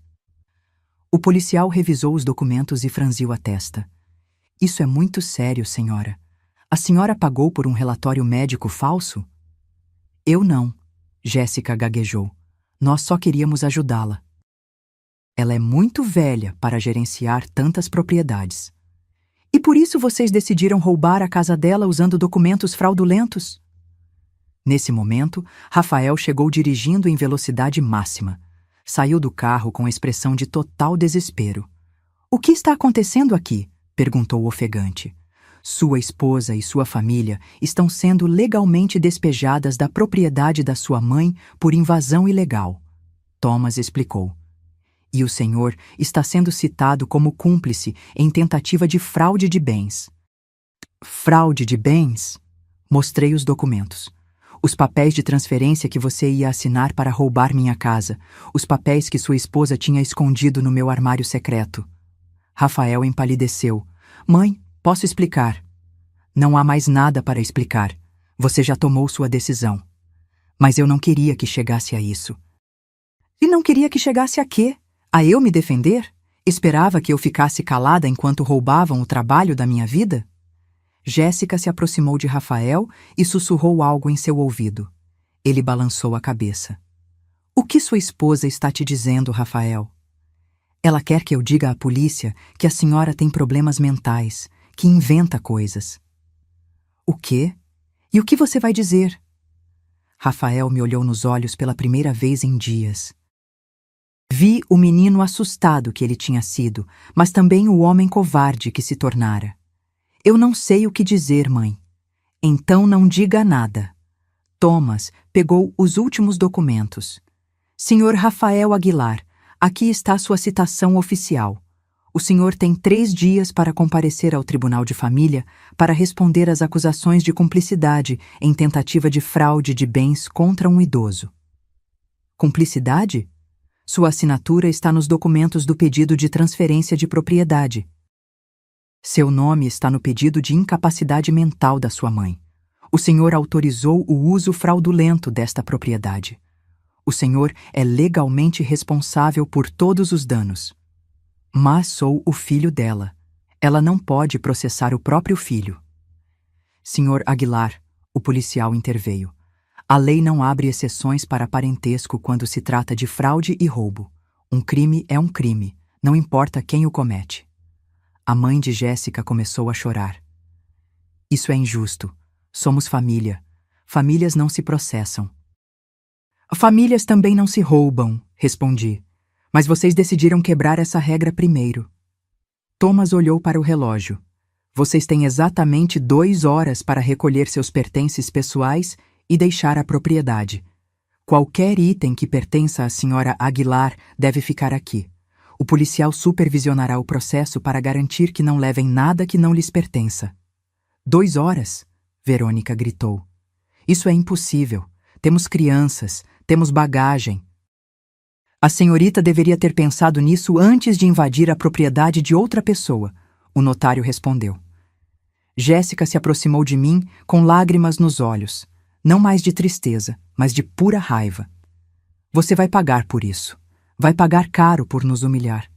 O policial revisou os documentos e franziu a testa. Isso é muito sério, senhora. A senhora pagou por um relatório médico falso? Eu não, Jéssica gaguejou. Nós só queríamos ajudá-la. Ela é muito velha para gerenciar tantas propriedades. E por isso vocês decidiram roubar a casa dela usando documentos fraudulentos? Nesse momento, Rafael chegou dirigindo em velocidade máxima. Saiu do carro com expressão de total desespero. O que está acontecendo aqui? Perguntou ofegante. Sua esposa e sua família estão sendo legalmente despejadas da propriedade da sua mãe por invasão ilegal. Thomas explicou. E o senhor está sendo citado como cúmplice em tentativa de fraude de bens. Fraude de bens? Mostrei os documentos. Os papéis de transferência que você ia assinar para roubar minha casa. Os papéis que sua esposa tinha escondido no meu armário secreto. Rafael empalideceu. Mãe, posso explicar? Não há mais nada para explicar. Você já tomou sua decisão. Mas eu não queria que chegasse a isso. E não queria que chegasse a quê? A eu me defender? Esperava que eu ficasse calada enquanto roubavam o trabalho da minha vida? Jéssica se aproximou de Rafael e sussurrou algo em seu ouvido. Ele balançou a cabeça. O que sua esposa está te dizendo, Rafael? Ela quer que eu diga à polícia que a senhora tem problemas mentais, que inventa coisas. O quê? E o que você vai dizer? Rafael me olhou nos olhos pela primeira vez em dias. Vi o menino assustado que ele tinha sido, mas também o homem covarde que se tornara. Eu não sei o que dizer, mãe. Então não diga nada. Thomas pegou os últimos documentos. Senhor Rafael Aguilar, aqui está sua citação oficial. O senhor tem 3 dias para comparecer ao Tribunal de Família para responder às acusações de cumplicidade em tentativa de fraude de bens contra um idoso. Cumplicidade? Sua assinatura está nos documentos do pedido de transferência de propriedade. Seu nome está no pedido de incapacidade mental da sua mãe. O senhor autorizou o uso fraudulento desta propriedade. O senhor é legalmente responsável por todos os danos. Mas sou o filho dela. Ela não pode processar o próprio filho. Senhor Aguilar, o policial interveio. A lei não abre exceções para parentesco quando se trata de fraude e roubo. Um crime é um crime, não importa quem o comete. A mãe de Jéssica começou a chorar. Isso é injusto. Somos família. Famílias não se processam. Famílias também não se roubam, respondi. Mas vocês decidiram quebrar essa regra primeiro. Thomas olhou para o relógio. Vocês têm exatamente 2 horas para recolher seus pertences pessoais e deixar a propriedade. Qualquer item que pertença à senhora Aguilar deve ficar aqui. O policial supervisionará o processo para garantir que não levem nada que não lhes pertença. 2 horas? Verônica gritou. Isso é impossível. Temos crianças, temos bagagem. A senhorita deveria ter pensado nisso antes de invadir a propriedade de outra pessoa, o notário respondeu. Jéssica se aproximou de mim com lágrimas nos olhos, não mais de tristeza, mas de pura raiva. Você vai pagar por isso. Vai pagar caro por nos humilhar.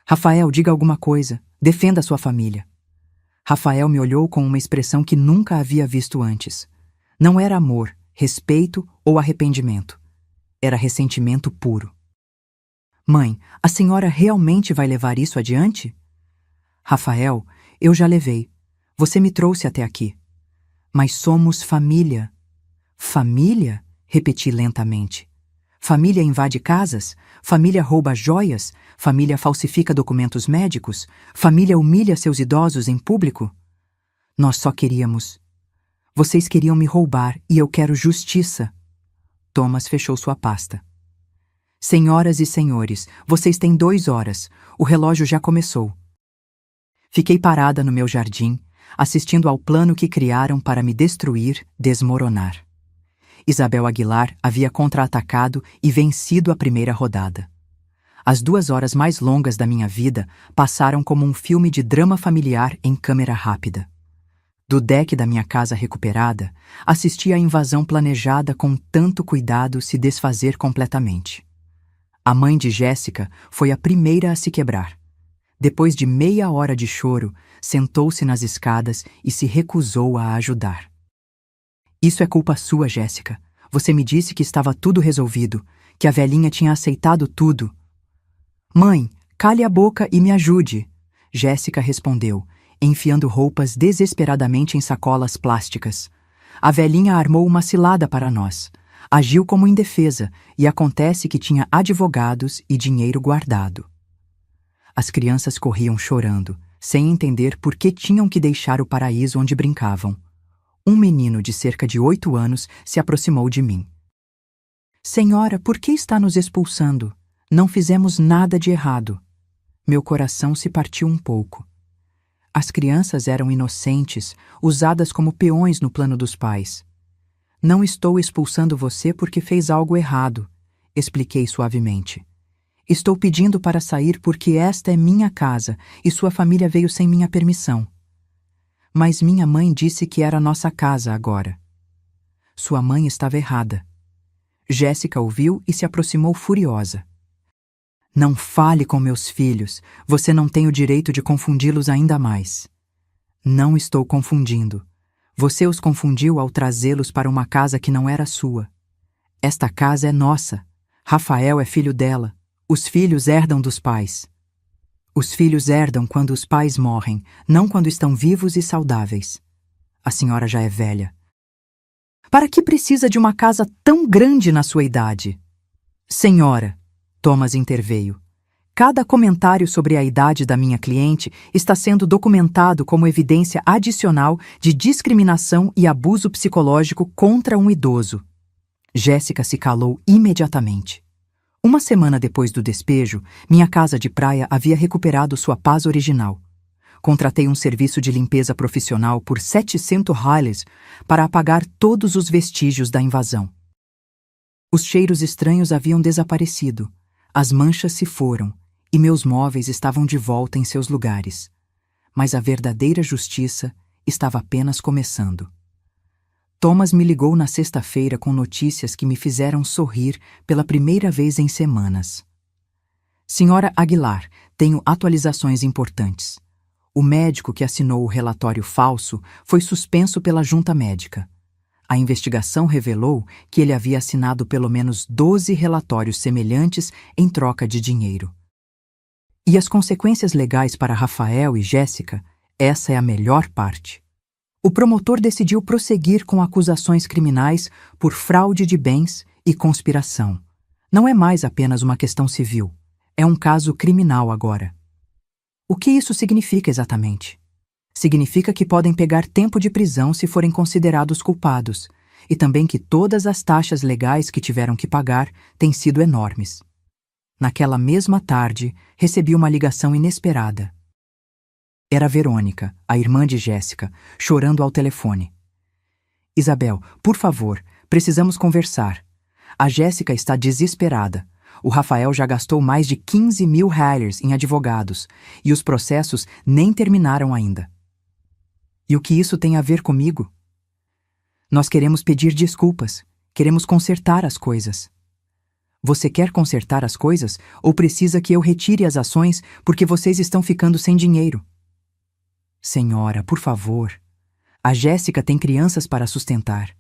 Rafael, diga alguma coisa. Defenda sua família. Rafael me olhou com uma expressão que nunca havia visto antes. Não era amor, respeito ou arrependimento. Era ressentimento puro. Mãe, a senhora realmente vai levar isso adiante? Rafael, eu já levei. Você me trouxe até aqui. Mas somos família. Família? Repeti lentamente. Família invade casas? Família rouba joias? Família falsifica documentos médicos? Família humilha seus idosos em público? Nós só queríamos. Vocês queriam me roubar e eu quero justiça. Thomas fechou sua pasta. Senhoras e senhores, vocês têm 2 horas. O relógio já começou. Fiquei parada no meu jardim, assistindo ao plano que criaram para me destruir, desmoronar. Isabel Aguilar havia contra-atacado e vencido a primeira rodada. As 2 horas mais longas da minha vida passaram como um filme de drama familiar em câmera rápida. Do deck da minha casa recuperada, assisti à invasão planejada com tanto cuidado se desfazer completamente. A mãe de Jéssica foi a primeira a se quebrar. Depois de meia hora de choro, sentou-se nas escadas e se recusou a ajudar. Isso é culpa sua, Jéssica. Você me disse que estava tudo resolvido, que a velhinha tinha aceitado tudo. Mãe, cale a boca e me ajude, Jéssica respondeu, enfiando roupas desesperadamente em sacolas plásticas. A velhinha armou uma cilada para nós. Agiu como indefesa e acontece que tinha advogados e dinheiro guardado. As crianças corriam chorando, sem entender por que tinham que deixar o paraíso onde brincavam. Um menino de cerca de 8 anos se aproximou de mim. Senhora, por que está nos expulsando? Não fizemos nada de errado. Meu coração se partiu um pouco. As crianças eram inocentes, usadas como peões no plano dos pais. Não estou expulsando você porque fez algo errado, expliquei suavemente. Estou pedindo para sair porque esta é minha casa e sua família veio sem minha permissão. Mas minha mãe disse que era nossa casa agora. Sua mãe estava errada. Jéssica ouviu e se aproximou furiosa. Não fale com meus filhos, você não tem o direito de confundi-los ainda mais. Não estou confundindo. Você os confundiu ao trazê-los para uma casa que não era sua. Esta casa é nossa. Rafael é filho dela. Os filhos herdam dos pais. Os filhos herdam quando os pais morrem, não quando estão vivos e saudáveis. A senhora já é velha. Para que precisa de uma casa tão grande na sua idade? Senhora, Thomas interveio. Cada comentário sobre a idade da minha cliente está sendo documentado como evidência adicional de discriminação e abuso psicológico contra um idoso. Jéssica se calou imediatamente. Uma semana depois do despejo, minha casa de praia havia recuperado sua paz original. Contratei um serviço de limpeza profissional por 700 reais para apagar todos os vestígios da invasão. Os cheiros estranhos haviam desaparecido, as manchas se foram e meus móveis estavam de volta em seus lugares. Mas a verdadeira justiça estava apenas começando. Thomas me ligou na sexta-feira com notícias que me fizeram sorrir pela primeira vez em semanas. Senhora Aguilar, tenho atualizações importantes. O médico que assinou o relatório falso foi suspenso pela junta médica. A investigação revelou que ele havia assinado pelo menos 12 relatórios semelhantes em troca de dinheiro. E as consequências legais para Rafael e Jéssica, essa é a melhor parte. O promotor decidiu prosseguir com acusações criminais por fraude de bens e conspiração. Não é mais apenas uma questão civil, é um caso criminal agora. O que isso significa exatamente? Significa que podem pegar tempo de prisão se forem considerados culpados, e também que todas as taxas legais que tiveram que pagar têm sido enormes. Naquela mesma tarde, recebi uma ligação inesperada. Era Verônica, a irmã de Jéssica, chorando ao telefone. Isabel, por favor, precisamos conversar. A Jéssica está desesperada. O Rafael já gastou mais de 15 mil reais em advogados e os processos nem terminaram ainda. E o que isso tem a ver comigo? Nós queremos pedir desculpas, queremos consertar as coisas. Você quer consertar as coisas ou precisa que eu retire as ações porque vocês estão ficando sem dinheiro? Senhora, por favor. A Jéssica tem crianças para sustentar.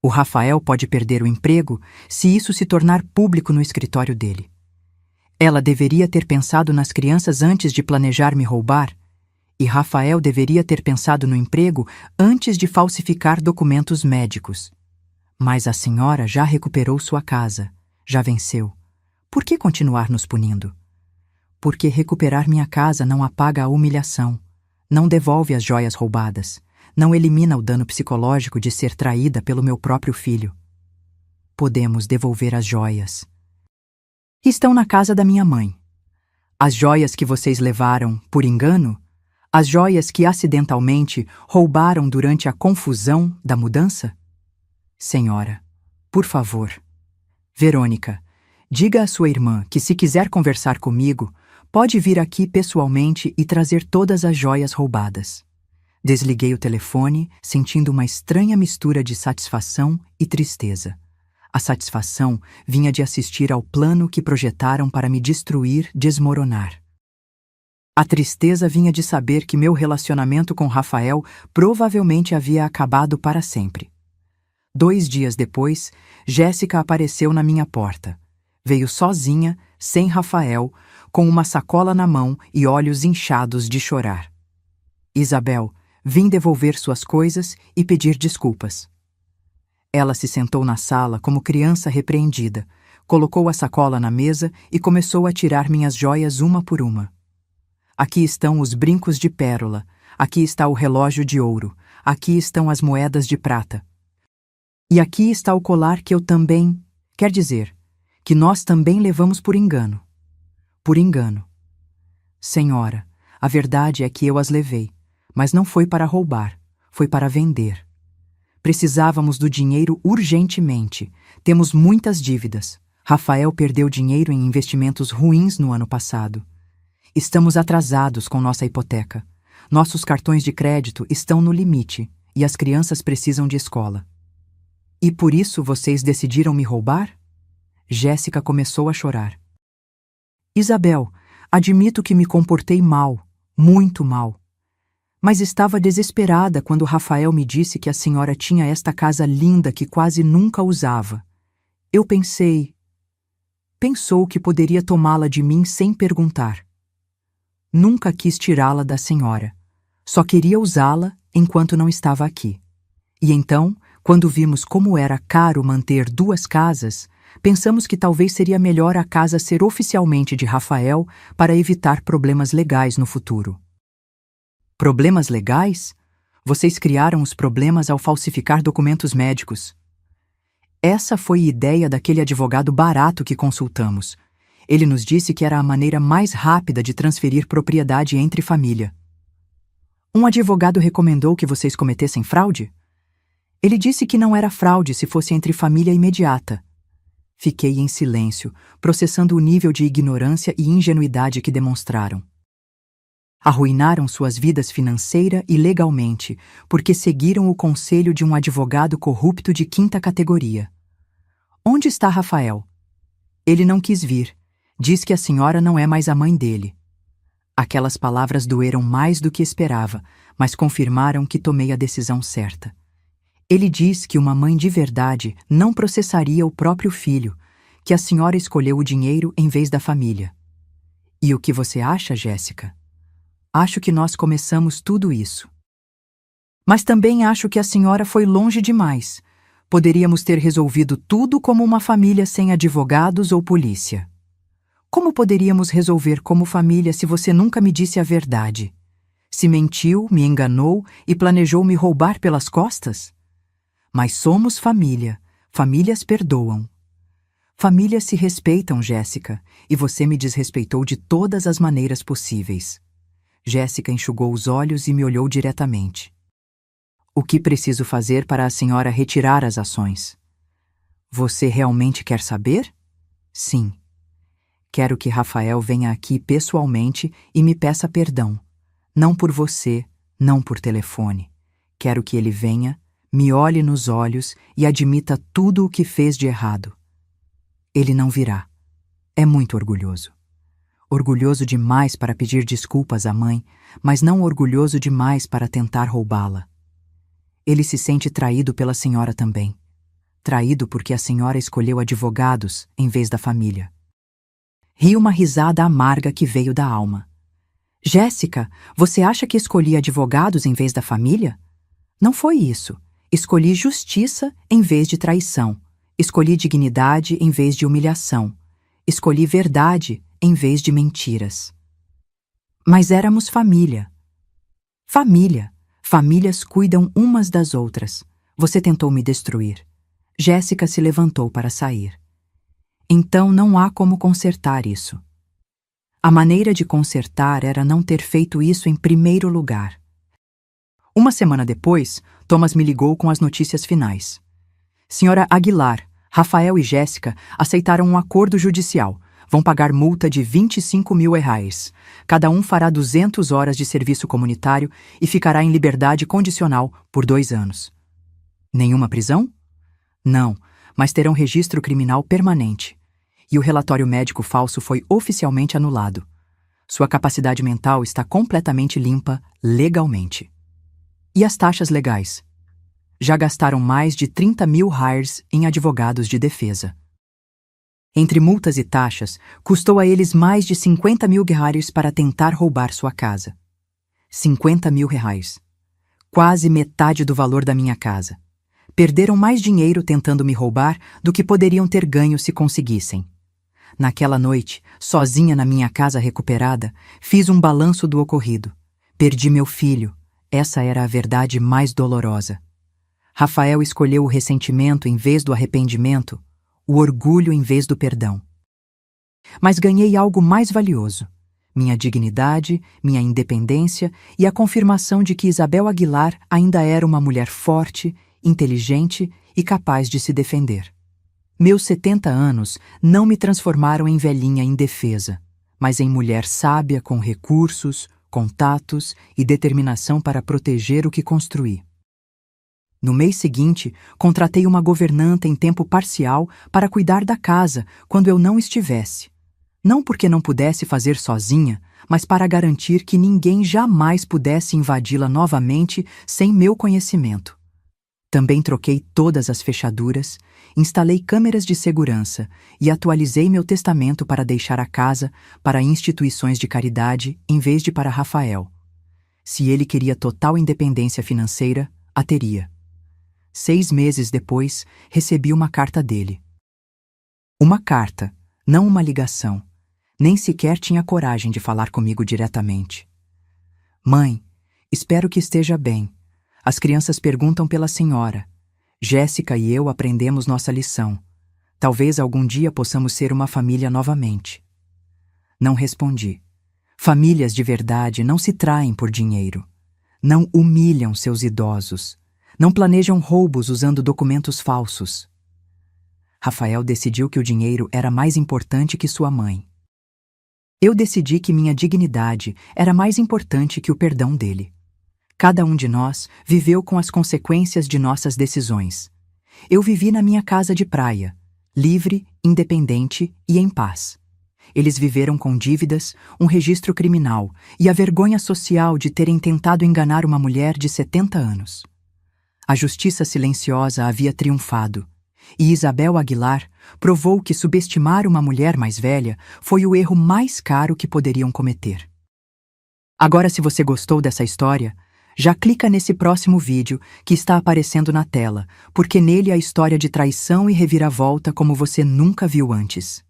O Rafael pode perder o emprego se isso se tornar público no escritório dele. Ela deveria ter pensado nas crianças antes de planejar me roubar, e Rafael deveria ter pensado no emprego antes de falsificar documentos médicos. Mas a senhora já recuperou sua casa, já venceu. Por que continuar nos punindo? Porque recuperar minha casa não apaga a humilhação. Não devolve as joias roubadas, não elimina o dano psicológico de ser traída pelo meu próprio filho. Podemos devolver as joias. Estão na casa da minha mãe. As joias que vocês levaram, por engano, as joias que acidentalmente roubaram durante a confusão da mudança? Senhora, por favor. Verônica, diga à sua irmã que se quiser conversar comigo, pode vir aqui pessoalmente e trazer todas as joias roubadas. Desliguei o telefone, sentindo uma estranha mistura de satisfação e tristeza. A satisfação vinha de assistir ao plano que projetaram para me destruir, desmoronar. A tristeza vinha de saber que meu relacionamento com Rafael provavelmente havia acabado para sempre. 2 dias depois, Jéssica apareceu na minha porta. Veio sozinha, sem Rafael, com uma sacola na mão e olhos inchados de chorar. Isabel, vim devolver suas coisas e pedir desculpas. Ela se sentou na sala como criança repreendida, colocou a sacola na mesa e começou a tirar minhas joias uma por uma. Aqui estão os brincos de pérola, aqui está o relógio de ouro, aqui estão as moedas de prata. E aqui está o colar que eu também, quer dizer, que nós também levamos por engano. Por engano. Senhora, a verdade é que eu as levei, mas não foi para roubar, foi para vender. Precisávamos do dinheiro urgentemente. Temos muitas dívidas. Rafael perdeu dinheiro em investimentos ruins no ano passado. Estamos atrasados com nossa hipoteca. Nossos cartões de crédito estão no limite e as crianças precisam de escola. E por isso vocês decidiram me roubar? Jéssica começou a chorar. Isabel, admito que me comportei mal, muito mal. Mas estava desesperada quando Rafael me disse que a senhora tinha esta casa linda que quase nunca usava. Eu pensei... Pensou que poderia tomá-la de mim sem perguntar. Nunca quis tirá-la da senhora. Só queria usá-la enquanto não estava aqui. E então, quando vimos como era caro manter 2 casas, pensamos que talvez seria melhor a casa ser oficialmente de Rafael para evitar problemas legais no futuro. Problemas legais? Vocês criaram os problemas ao falsificar documentos médicos. Essa foi a ideia daquele advogado barato que consultamos. Ele nos disse que era a maneira mais rápida de transferir propriedade entre família. Um advogado recomendou que vocês cometessem fraude? Ele disse que não era fraude se fosse entre família imediata. Fiquei em silêncio, processando o nível de ignorância e ingenuidade que demonstraram. Arruinaram suas vidas financeira e legalmente, porque seguiram o conselho de um advogado corrupto de 5ª categoria. Onde está Rafael? Ele não quis vir. Diz que a senhora não é mais a mãe dele. Aquelas palavras doeram mais do que esperava, mas confirmaram que tomei a decisão certa. Ele diz que uma mãe de verdade não processaria o próprio filho, que a senhora escolheu o dinheiro em vez da família. E o que você acha, Jéssica? Acho que nós começamos tudo isso. Mas também acho que a senhora foi longe demais. Poderíamos ter resolvido tudo como uma família sem advogados ou polícia. Como poderíamos resolver como família se você nunca me disse a verdade? Se mentiu, me enganou e planejou me roubar pelas costas? Mas somos família. Famílias perdoam. Famílias se respeitam, Jéssica, e você me desrespeitou de todas as maneiras possíveis. Jéssica enxugou os olhos e me olhou diretamente. O que preciso fazer para a senhora retirar as ações? Você realmente quer saber? Sim. Quero que Rafael venha aqui pessoalmente e me peça perdão. Não por você, não por telefone. Quero que ele venha, me olhe nos olhos e admita tudo o que fez de errado. Ele não virá. É muito orgulhoso. Orgulhoso demais para pedir desculpas à mãe, mas não orgulhoso demais para tentar roubá-la. Ele se sente traído pela senhora também. Traído porque a senhora escolheu advogados em vez da família. Ri uma risada amarga que veio da alma. Jéssica, você acha que escolhi advogados em vez da família? Não foi isso. Escolhi justiça em vez de traição. Escolhi dignidade em vez de humilhação. Escolhi verdade em vez de mentiras. Mas éramos família. Família. Famílias cuidam umas das outras. Você tentou me destruir. Jéssica se levantou para sair. Então não há como consertar isso. A maneira de consertar era não ter feito isso em primeiro lugar. Uma semana depois, Thomas me ligou com as notícias finais. Senhora Aguilar, Rafael e Jéssica aceitaram um acordo judicial. Vão pagar multa de R$25.000. Cada um fará 200 horas de serviço comunitário e ficará em liberdade condicional por 2 anos. Nenhuma prisão? Não, mas terão registro criminal permanente. E o relatório médico falso foi oficialmente anulado. Sua capacidade mental está completamente limpa legalmente. E as taxas legais? Já gastaram mais de 30 mil hires em advogados de defesa. Entre multas e taxas, custou a eles mais de 50 mil reais para tentar roubar sua casa. 50 mil reais. Quase metade do valor da minha casa. Perderam mais dinheiro tentando me roubar do que poderiam ter ganho se conseguissem. Naquela noite, sozinha na minha casa recuperada, fiz um balanço do ocorrido. Perdi meu filho. Essa era a verdade mais dolorosa. Rafael escolheu o ressentimento em vez do arrependimento, o orgulho em vez do perdão. Mas ganhei algo mais valioso: minha dignidade, minha independência e a confirmação de que Isabel Aguilar ainda era uma mulher forte, inteligente e capaz de se defender. Meus 70 anos não me transformaram em velhinha indefesa, mas em mulher sábia com recursos, contatos e determinação para proteger o que construí. No mês seguinte, contratei uma governanta em tempo parcial para cuidar da casa quando eu não estivesse. Não porque não pudesse fazer sozinha, mas para garantir que ninguém jamais pudesse invadi-la novamente sem meu conhecimento. Também troquei todas as fechaduras, instalei câmeras de segurança e atualizei meu testamento para deixar a casa para instituições de caridade em vez de para Rafael. Se ele queria total independência financeira, a teria. 6 meses depois, recebi uma carta dele. Uma carta, não uma ligação. Nem sequer tinha coragem de falar comigo diretamente. Mãe, espero que esteja bem. As crianças perguntam pela senhora. Jéssica e eu aprendemos nossa lição. Talvez algum dia possamos ser uma família novamente. Não respondi. Famílias de verdade não se traem por dinheiro. Não humilham seus idosos. Não planejam roubos usando documentos falsos. Rafael decidiu que o dinheiro era mais importante que sua mãe. Eu decidi que minha dignidade era mais importante que o perdão dele. Cada um de nós viveu com as consequências de nossas decisões. Eu vivi na minha casa de praia, livre, independente e em paz. Eles viveram com dívidas, um registro criminal e a vergonha social de terem tentado enganar uma mulher de 70 anos. A justiça silenciosa havia triunfado, e Isabel Aguilar provou que subestimar uma mulher mais velha foi o erro mais caro que poderiam cometer. Agora, se você gostou dessa história, já clica nesse próximo vídeo que está aparecendo na tela, porque nele há história de traição e reviravolta como você nunca viu antes.